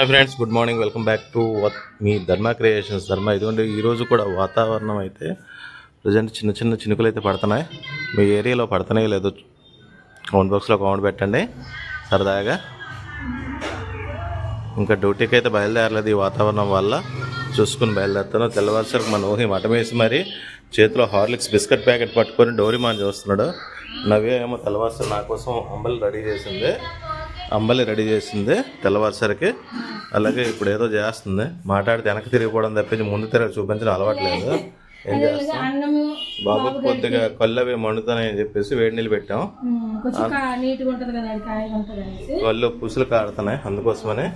Hi friends, good morning. Welcome back to మీ Dharma creations. ఇదిగోండి, ఈరోజు కూడా వాతావరణం అయితే ప్రజెంట్ చిన్న చిన్న చినుకులు అయితే పడుతున్నాయి. మీ ఏరియాలో పడుతున్నాయో లేదో కామెంట్ బాక్స్లో కామెంట్ పెట్టండి సరదాగా. ఇంకా డ్యూటీకి అయితే బయలుదేరలేదు ఈ వాతావరణం వల్ల, చూసుకుని బయలుదేరుతాను. తెల్లవారుసరికి మన ఊహి మటం వేసి మరి చేతిలో హార్లిక్స్ బిస్కెట్ ప్యాకెట్ పట్టుకొని డోరీమాన్ చూస్తున్నాడు. నవ్య ఏమో తెల్లవారుసరి నా కోసం అంబలి రెడీ చేసింది తెల్లవారుసరికి. అలాగే ఇప్పుడు ఏదో చేస్తుంది, మాట్లాడితే వెనక్కి తిరిగిపోవడం తప్పించి ముందు తిరిగి చూపించడం అలవాట్లేదు. ఏం చేస్తాం, బాబు కొద్దిగా కళ్ళు అవి మండుతానని చెప్పేసి వేడి నీళ్ళు పెట్టాం. కళ్ళు పుసులు కాడుతున్నాయి, అందుకోసమని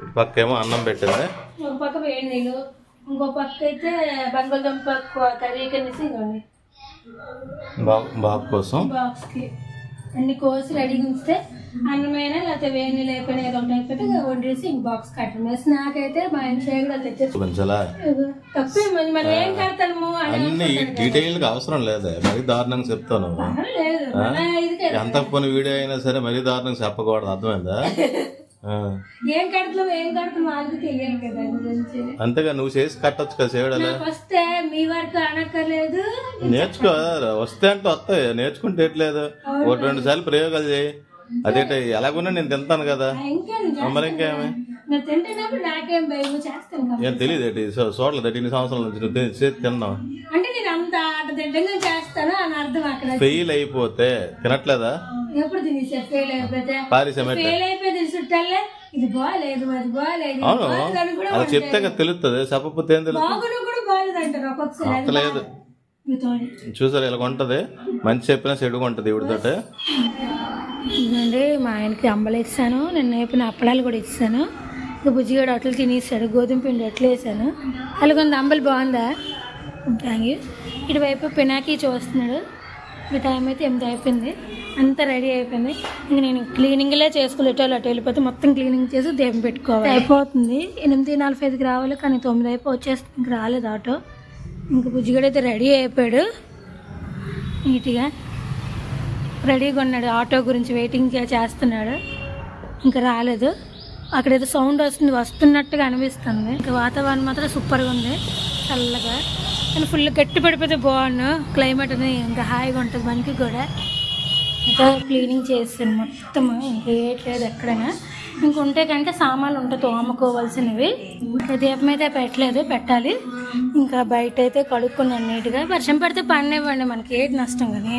ఇటు పక్క ఏమో అన్నం పెట్టింది, ఒక పక్క వేడి నీళ్ళు, ఇంకో పక్క అయితే బంగాళదుంప కర్రీ కనేసి బాబు కోసం బాక్స్కి అన్ని కోసి రెడీ ఉంచితే అన్నమైనా లేకపోతే వేడి నీళ్ళు అయిపోయినా ఏదో ఒకటి అయిపోతే వండేసి ఇంక బాక్స్ కట్టడం. స్నాక్ అయితే మా ఆయన చేయగల తెచ్చేసి తప్పే మనం ఏం కడతాము అన్ని డీటెయిల్ గా అవసరం లేదు, మరీ దారుణంగా చెప్తాను. ఎంత పని వీడియో అయినా సరే మరీ దారుణంగా చెప్పకూడదు, అర్థమైందా? ఏం కడతాం వాళ్ళకి తెలియదు కదా గురించి. అంతేగా నువ్వు చేసి కట్టొచ్చు కదా, చేయడాలి. వస్తే మీ వరకు అనక్కర్లేదు, నేర్చుకో. వస్తే అంటే వస్తాయి, నేర్చుకుంటే ఎట్లేదు. ఒకటి 2 సార్లు ప్రయోగాలు చేయి. అదేంటి ఎలాగున్నా నేను తింటాను కదా, మరి ఇంకేమి తింటున్నప్పుడు నాకేం భయం చేస్తాను. ఏం తెలియదు ఏంటి, చూడలేదు 2 సంవత్సరాల నుంచి తిన్నాం అంటే నేను అంత దిట్టంగా చేస్తాను అని అర్థం. అక్కడ ఫెయిల్ అయిపోతే తినట్లేదా? ఎప్పుడు తినేసా ఫెయిల్ అయిపోతే చుట్టాలే ఇది బాగాలేదు అది బాగాలేదు. అవును, అలా చెప్తే తెలుస్తుంది, చెప్పకపోతే ఏం తెలుస్తుంది? కూడా బాగాలేదు అంటారు ఒక్కొక్కసారి. లేదు చూసారు, ఇలా ఉంటది. మంచి చెప్పినా చెడుగా ఉంటది ఇవిడితోటి. ఇదండి మా ఆయనకి అంబలు ఇస్తాను, నేను వేపిన అప్పడాలు కూడా ఇస్తాను. ఇక బుజ్జిగాడు అట్లు తినేస్తాడు, గోధుమ పిండి అట్లు వేసాను. అలాగొంది అంబలి బాగుందా? Thank you. ఇటువైపు పినాకి చూస్తున్నాడు. ఈ టైం అయితే 8 అయిపోయింది, అంతా రెడీ అయిపోయింది. ఇంక నేను క్లీనింగ్లే చేసుకోలేదు, అటు వెళ్ళిపోతే మొత్తం క్లీనింగ్ చేసి దేవుని పెట్టుకోవాలి. అయిపోతుంది 8:45కి రావాలి, కానీ 9 అయిపోయి వచ్చేస్తుంది. ఇంక రాలేదు ఆటో. ఇంక బుజ్జిగాడు అయితే రెడీ అయిపోయాడు, నీట్గా రెడీగా ఉన్నాడు. ఆటో గురించి వెయిటింగ్ చేస్తున్నాడు, ఇంకా రాలేదు. అక్కడేదో సౌండ్ వస్తున్నట్టుగా అనిపిస్తుంది. ఇంకా వాతావరణం మాత్రం సూపర్గా ఉంది, చల్లగా. కానీ ఫుల్ గట్టి పడిపోతే బాగుండు క్లైమేట్ అని, ఇంకా హాయిగా ఉంటుంది మనకి కూడా. ఇంకా క్లీనింగ్ చేస్తాను మొత్తం, ఇంకేట్లేదు ఎక్కడైనా. ఇంక ఉంటే కనుక సామాన్లు ఉంటాయి తోముకోవాల్సినవి. ఇంకా దీపం అయితే పెట్టాలి. ఇంకా బయట అయితే కడుక్కున్నాను నీట్గా. వర్షం పడితే పడినివ్వండి, మనకి ఏది నష్టం. కానీ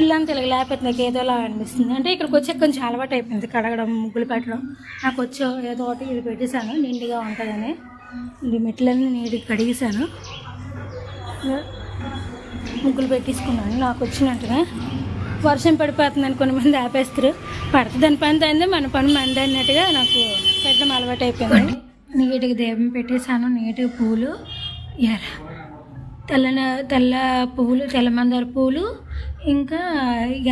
ఇల్లంతా ఇలా లేకపోతే నాకు ఏదోలా అనిపిస్తుంది. అంటే ఇక్కడికి వచ్చే కొంచెం అలవాటు అయిపోయింది కడగడం, ముగ్గులు పెట్టడం. నాకు వచ్చే ఏదో ఒకటి ఇది పెట్టేశాను, నిండుగా ఉంటుందని. ఇది మెట్లన్నీ నీట్గా కడిగేశాను, ముగ్గులు పెట్టేసుకున్నాను నాకు వచ్చినట్టుగా. వర్షం పడిపోతుందని కొంతమంది ఆపేస్తారు, పడుతుందని పని అయింది, మన పని మంది అన్నట్టుగా నాకు పెట్టడం అలవాటు అయిపోయింది. నీట్గా దీపం పెట్టేశాను, నీట్గా పూలు, తెల్ల పువ్వులు, తెల్ల మందార పూలు, ఇంకా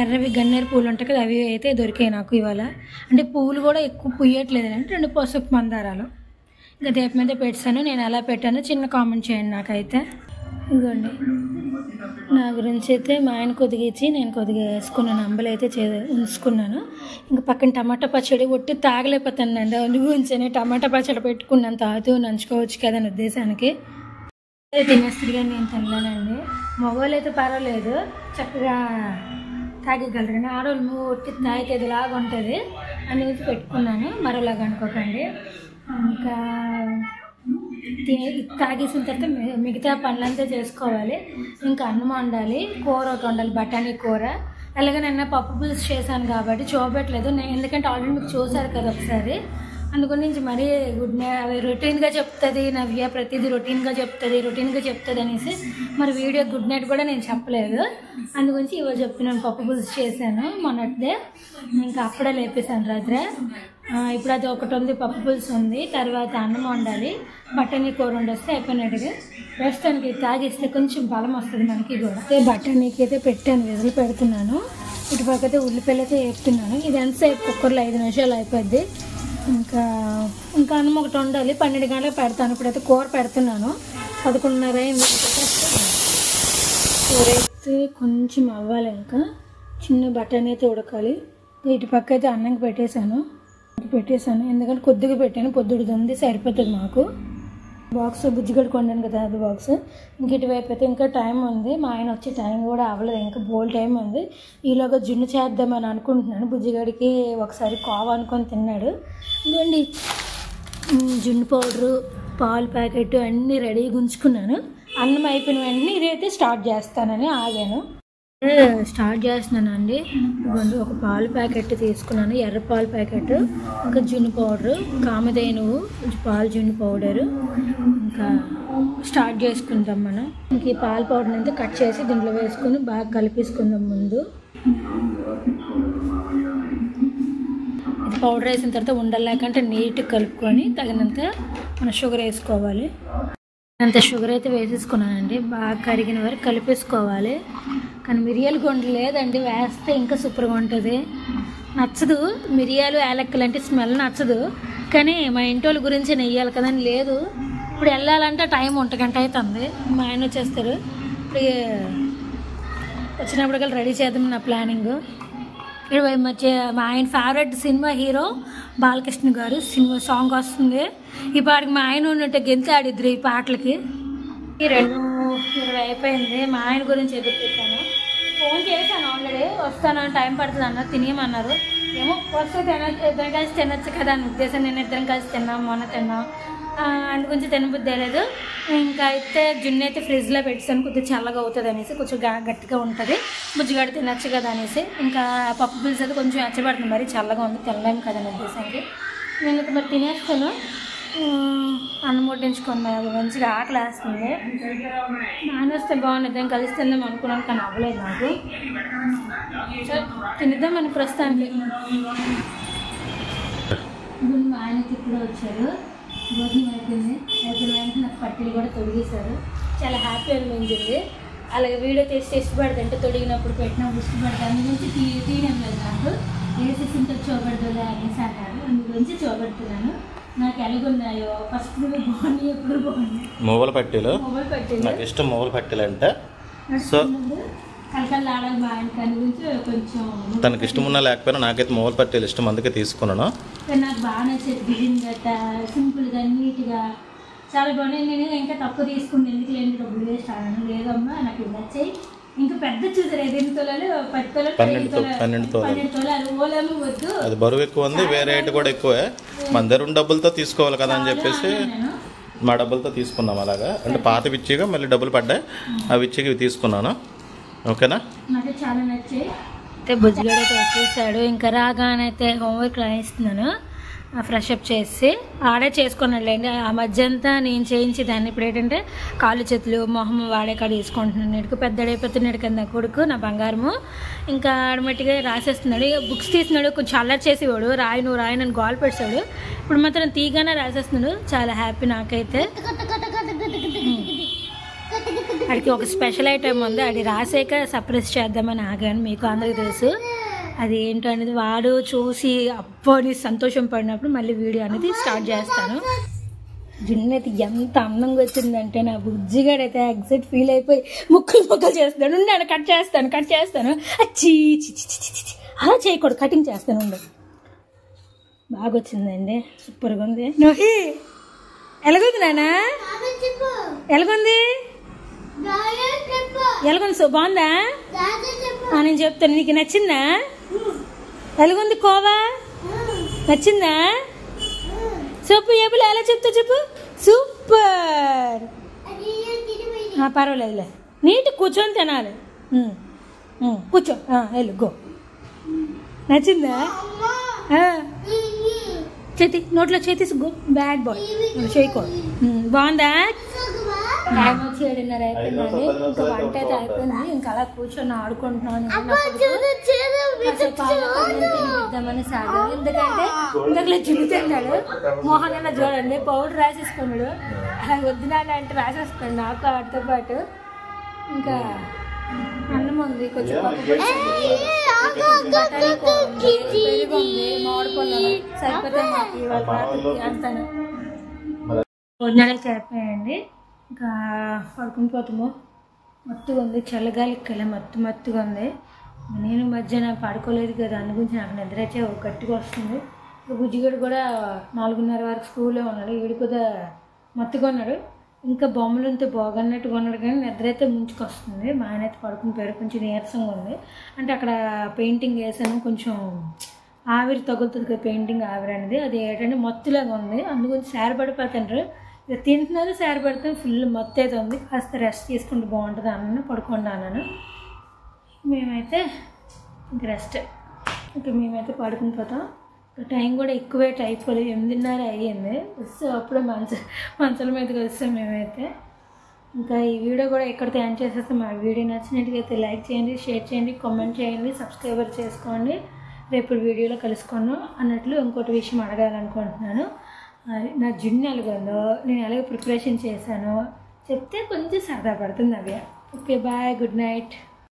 ఎర్రవి గన్నేరు పూలు ఉంటాయి కదా, అవి అయితే దొరికాయి నాకు ఇవాళ. అంటే పూలు కూడా ఎక్కువ పుయ్యట్లేదు అంటే 2 పసుపు మందారాలు. ఇంకా దీపం మీద పెట్టాను. నేను ఎలా పెట్టానో చిన్న కామెంట్ చేయండి నాకైతే. ఇదిగోండి, నా గురించి అయితే మా ఆయన కొద్దిగా ఇచ్చి నేను కొద్దిగా వేసుకున్నాను, అంబలు అయితే ఉంచుకున్నాను. ఇంకా పక్కన టమాటా పచ్చడి ఒట్టి తాగలేకపోతాను అండి, అందుకు ఉంచాను. టమాటా పచ్చడి పెట్టుకున్నాను, తాగుతూ నంచుకోవచ్చు కదా అని ఉద్దేశానికి. తినేస్తుంది కానీ నేను తినలేనండి. మగవాళ్ళు అయితే పర్వాలేదు, చక్కగా తాగగలరు, కానీ ఆడవాళ్ళు ఒట్టి తాగితే ఇదిలాగా ఉంటుంది అనేది పెట్టుకున్నాను. మరోలాగా అనుకోకండి. ఇంకా తాగేసిన తర్వాత మిగతా పనులంతా చేసుకోవాలి. ఇంకా అన్నం వండాలి, కూర ఒకటి వండాలి, బఠానీ కూర. అలాగే నిన్న పప్పు పులుసు చేశాను కాబట్టి చూపెట్టలేదు నేను, ఎందుకంటే ఆల్రెడీ మీకు చూసారు కదా ఒకసారి. అందుగురించి మరీ అవి రొటీన్గా చెప్తుంది నవ్య, ప్రతిదీ రొటీన్గా చెప్తుంది అనేసి మరి వీడియో గుడ్ నైట్ కూడా నేను చెప్పలేదు. అందుగురించి ఇవాళ చెప్తున్నాను, పప్పు పులుసు చేశాను మొన్నటిదే. ఇంకా అప్పుడే లేపేశాను రాత్రి. ఇప్పుడు అది ఒకటి ఉంది, పప్పు పులుసు ఉంది, తర్వాత అన్నం వండాలి, బఠానీ కూర వండేస్తే అయిపోయినట్టుగా. ప్రస్తుతానికి తాగిస్తే కొంచెం బలం వస్తుంది మనకి కూడా. బఠానీకి అయితే పెట్టాను, విజిల్ పెడుతున్నాను. ఇటుపక్క అయితే ఉల్లిపాయలు అయితే వేపుతున్నాను. ఇది ఎంతసేపు కుక్కర్లో 5 నిమిషాలు అయిపోద్ది. ఇంకా అన్నం ఒకటి వండాలి, 12 గంటలకు పెడతాను. ఇప్పుడైతే కూర పెడుతున్నాను, 11:30 అయింది. కూర అయితే కొంచెం అవ్వాలి, ఇంకా చిన్న బఠానీ అయితే ఉడకాలి. ఇటు పక్క అయితే అన్నంకి పెట్టేశాను. పెట్టేశాను, ఎందుకంటే కొద్దిగా పెట్టాను, పొద్దుడుది ఉంది, సరిపోతుంది మాకు. బాక్స్ బుజ్జిగడ్డ కొన్నాను కదా, అది బాక్స్. ఇంక ఇటువైపు అయితే ఇంకా టైం ఉంది, మా ఆయన వచ్చే టైం కూడా అవ్వలేదు, ఇంకా బోల్ టైం ఉంది. ఈలోగా జున్ను చేద్దామని అనుకుంటున్నాను. బుజ్జిగడికి ఒకసారి కోవ అనుకొని తిన్నాడు. ఇదిగోండి జున్ను పౌడరు, పాలు ప్యాకెట్ అన్నీ రెడీగా ఉంచుకున్నాను. అన్నం అయిపోయిన వెంటనే ఇదైతే స్టార్ట్ చేస్తానని ఆగాను. స్టార్ట్ చేస్తున్నాను అండి. ఇదిగోండి ఒక పాలు ప్యాకెట్ తీసుకున్నాను, ఎర్ర పాలు ప్యాకెట్, ఇంకా జున్ను పౌడరు, కామధేనువు పాలు జున్ను పౌడరు. ఇంకా స్టార్ట్ చేసుకుందాం మనం. ఇంక ఈ పాలు పౌడర్ అంతా కట్ చేసి దీంట్లో వేసుకొని బాగా కలిపేసుకుందాం ముందు. ఇది పౌడర్ వేసిన తర్వాత ఉండలేకంటే నీట్గా కలుపుకొని తగినంత మన షుగర్ వేసుకోవాలి. అంత షుగర్ అయితే వేసేసుకున్నానండి, బాగా కరిగిన వరకు కలిపేసుకోవాలి. కానీ మిరియాలు గుండ లేదండి, వేస్తే ఇంకా సూపర్గా ఉంటుంది. నచ్చదు మిరియాలు యాలక్కలు అంటే స్మెల్ నచ్చదు, కానీ మా ఇంటి వాళ్ళ గురించి నెయ్యాలి కదా అని లేదు. ఇప్పుడు వెళ్ళాలంటే టైం 1 గంట అవుతుంది, మా ఆయన వచ్చేస్తారు. ఇప్పుడు వచ్చినప్పటికల్లా రెడీ చేద్దాం నా ప్లానింగ్. ఇక్కడ మా ఆయన ఫేవరెట్ సినిమా హీరో బాలకృష్ణ గారు సినిమా సాంగ్ వస్తుంది. ఈ పాటకి మా ఆయన ఉన్నట్టే గెంతి ఆడిద్దరు ఈ పాటలకి. 2:20 అయిపోయింది, మా ఆయన గురించి ఎదురు పెట్టాను. ఫోన్ చేశాను ఆల్రెడీ, వస్తాను టైం పడుతుంది అన్నారు, తినేయమన్నారు. ఏమో వస్తే ఇద్దరం కలిసి తినొచ్చు కదా అని ఉద్దేశం. నేను ఇద్దరం కలిసి తిన్నాం, మొన్న తిన్నాం, అందుగురించి తినబుద్ధి లేదు. ఇంకా అయితే జున్ను అయితే ఫ్రిడ్జ్లో పెట్టాను, కొద్దిగా చల్లగా అవుతుంది అనేసి, కొంచెం గట్టిగా ఉంటుంది, బుజ్జిగడ్డ తినచ్చు కదా అనేసి. ఇంకా పప్పు పులుసు అయితే కొంచెం ఎచ్చబడుతుంది, మరి చల్లగా ఉంది, తినలేము కదా అని ఉద్దేశానికి. నేను మరి తినేస్తాను, అన్నం వడ్డించుకున్నాను, మంచిగా ఆకలి వేస్తుంది. నాన్న వస్తే బాగుంది, దాన్ని కలిసి తిందాం అనుకున్నాను, కానీ అవ్వలేదు నాకు. తినిద్దాం అని ప్రస్తుతానికి. మా ఆయనకి ఇప్పుడు వచ్చారు, భోజనం అయిపోయింది. అయిపోయిన నాకు పట్టీలు కూడా తొడిగేశారు, చాలా హ్యాపీ అనిపించింది. అలాగే వీడియో తీసి ఇష్టపడదంటే తొడిగినప్పుడు పెట్టినప్పుడు ఇష్టపడతాను. అందు గురించి తీయడం లేదు, నాకు వేసేసి ఇంత చూపెడదులే అనేసి అన్నారు, అందు గురించి చూపెడుతున్నాను. నాకు ఎలాగున్నాయో ఫస్ట్ బాగున్నాయి, ఎప్పుడు బాగున్నాయి మొబైల్ పట్టీలు. నాకు ఇష్టం మొబైల్ పట్టీలు అంటే. సో కలకల్లాడాలి మా ఆయన, దాని గురించి కొంచెం తనకి ఇష్టం ఉన్నా లేకపోయినా నాకైతే మొబైల్ పట్టీలు ఇష్టం, అందుకే తీసుకున్నాను. నాకు బాగా నచ్చేది, డిజైన్ గట్ట సింపుల్గా నీట్గా చాలా బాగున్నాయి. నేను ఇంకా తక్కువ తీసుకుంటే ఎందుకు లేని డబ్బులు వేస్ట్ ఆడాను, లేదమ్మా నాకు నచ్చాయి. ఇంకా పెద్ద చూసారు 8 తులాలు 10 తులాలు 12 తులాలు ఓలేమో వద్దు, అది బరువు ఎక్కువ ఉంది, వేరే రేట్ కూడా ఎక్కువే. మన దగ్గర డబ్బులతో తీసుకోవాలి కదా అని చెప్పేసి మా డబ్బులతో తీసుకున్నాం. అలాగా అంటే పాత విచ్చిగా మళ్ళీ డబ్బులు పడ్డాయి, ఆ విచ్చిగా ఇవి తీసుకున్నాను. ఓకేనా, నాకు చాలా నచ్చాయి. అయితే బుజ్జిగడ అయితే వచ్చేసాడు, ఇంకా రాగానైతే హోంవర్క్ రాయిస్తున్నాను. ఫ్రెష్ అప్ చేసి ఆడే చేసుకున్నాడులేండి. ఆ మధ్య అంతా నేను చేయించి దాన్ని ఇప్పుడు ఏంటంటే కాళ్ళు చేతులు మొహం వాడే కాడ వేసుకుంటున్నాను. నేడుకు పెద్దడైపోతున్నాడు కదా నా కొడుకు, నా బంగారము. ఇంకా ఆటోమేటిక్గా రాసేస్తున్నాడు. బుక్స్ తీసినాడు, కొంచెం అల్లరి చేసేవాడు, రాయి నువ్వు రాయి నన్ను గోల్ పెట్టాడు. ఇప్పుడు మాత్రం తీగానే రాసేస్తున్నాడు, చాలా హ్యాపీ నాకైతే. వాడికి ఒక స్పెషల్ ఐటమ్ ఉంది, అది రాసాక సర్ప్రైజ్ చేద్దామని ఆగాను. మీకు అందరికీ తెలుసు అది ఏంటో అనేది. వాడు చూసి అబ్బోని సంతోషం పడినప్పుడు మళ్ళీ వీడియో అనేది స్టార్ట్ చేస్తాను. జున్ను అయితే ఎంత అందంగా వచ్చిందంటే నా బుజ్జిగాడైతే ఎగ్జైట్ ఫీల్ అయిపోయి ముక్కలు చేస్తాడు. ఉండాడు, కట్ చేస్తాను అచ్చి అలా చేయకూడదు, కటింగ్ చేస్తాను ఉండు. బాగా వచ్చిందండి, సూపర్గా ఉంది. నోహి ఎలాగుంది నాన్న, ఎలాగుంది సో బాగుందా? నేను చెప్తాను, నీకు నచ్చిందా? ఎలాగుంది కోవా, నచ్చిందా? సూపర్ ఏబుల్ ఎలా చెప్తా చెప్పు, సూపర్. పర్వాలేదులే, నీట్ కూర్చొని తినాలి. కూర్చో, వెళ్ళు గో. నచ్చిందా? చేతి నోట్లో చేతి గో, బ్యాడ్ బాయ్ చేయకూడదు. బాగుందా? టైం వచ్చి 7:30 అయిపోయిందండి. ఇంకా వంట అయితే అయిపోయింది, ఇంకా అలా కూర్చొని ఆడుకుంటున్నాను. తినిపిద్దామని సాగాను, ఎందుకంటే ఇంతకులో జిగుతున్నాడు. మోహన్ అన్న చూడండి పౌడర్ రాసేసుకున్నాడు, అలా వద్దునాడు అంటే రాసేసుకున్నాడు నాకు వాటితో పాటు. ఇంకా అన్నం ఉంది, కొంచెం పెరుగు ఉంది, మామిడి పళ్ళు సరిపోతే మాకు ఇవాళ రాత్రికి అంతాను. భోజనాలు సరిపోయాయండి. ఇంకా పడుకుని పోతాము, మత్తుగా ఉంది, చల్లగాలికి కల మత్తుగా ఉంది. నేను మధ్యాహ్నం పడుకోలేదు కదా, అందు గురించి నాకు నిద్ర అయితే గట్టిగా వస్తుంది. బుజ్జిగడు కూడా 4:30 వరకు స్కూల్లో ఉన్నాడు. వీడు కూడా మత్తుగా ఉన్నాడు. ఇంకా బొమ్మలుంటే బాగన్నట్టుగా ఉన్నాడు కానీ నిద్ర అయితే ముంచుకొస్తుంది. మా ఆయన అయితే పడుకుని పోయాడు. కొంచెం నీరసంగా ఉంది. అంటే అక్కడ పెయింటింగ్ వేసాను, కొంచెం ఆవిరి తగులుతుంది కదా పెయింటింగ్ ఆవిరి అనేది. అది ఏంటంటే మత్తులాగా ఉంది. అందుగురించి సారపడిపోతుంటారు. ఇక తింటున్నారు, సారపడుతుంది. ఫుల్ మత్తు అయితే ఉంది. కాస్త రెస్ట్ తీసుకుంటే బాగుంటుంది అన్నాను. పడుకోండి అన్నాను. మేమైతే ఇంక రెస్ట్. ఇంకా మేమైతే పడుకుని పోతాం. టైం కూడా ఎక్కువే అయిపోలేదు. 8:30 అయ్యింది. వస్తే అప్పుడే మంచాల మీదకి వస్తాం మేమైతే. ఇంకా ఈ వీడియో కూడా ఎక్కడితో ఎండ్ చేసేస్తాం. మా వీడియో నచ్చినట్టుగైతే లైక్ చేయండి, షేర్ చేయండి, కామెంట్ చేయండి, సబ్స్క్రైబర్ చేసుకోండి. రేపు వీడియోలో కలుసుకున్నాం అన్నట్లు ఇంకోటి విషయం అడగాలనుకుంటున్నాను. నా జున్ను ఎలాగొందో, నేను ఎలాగ ప్రిపరేషన్ చేశానో చెప్తే కొంచెం సరదా పడుతుంది అవి. Okay, bye, good night.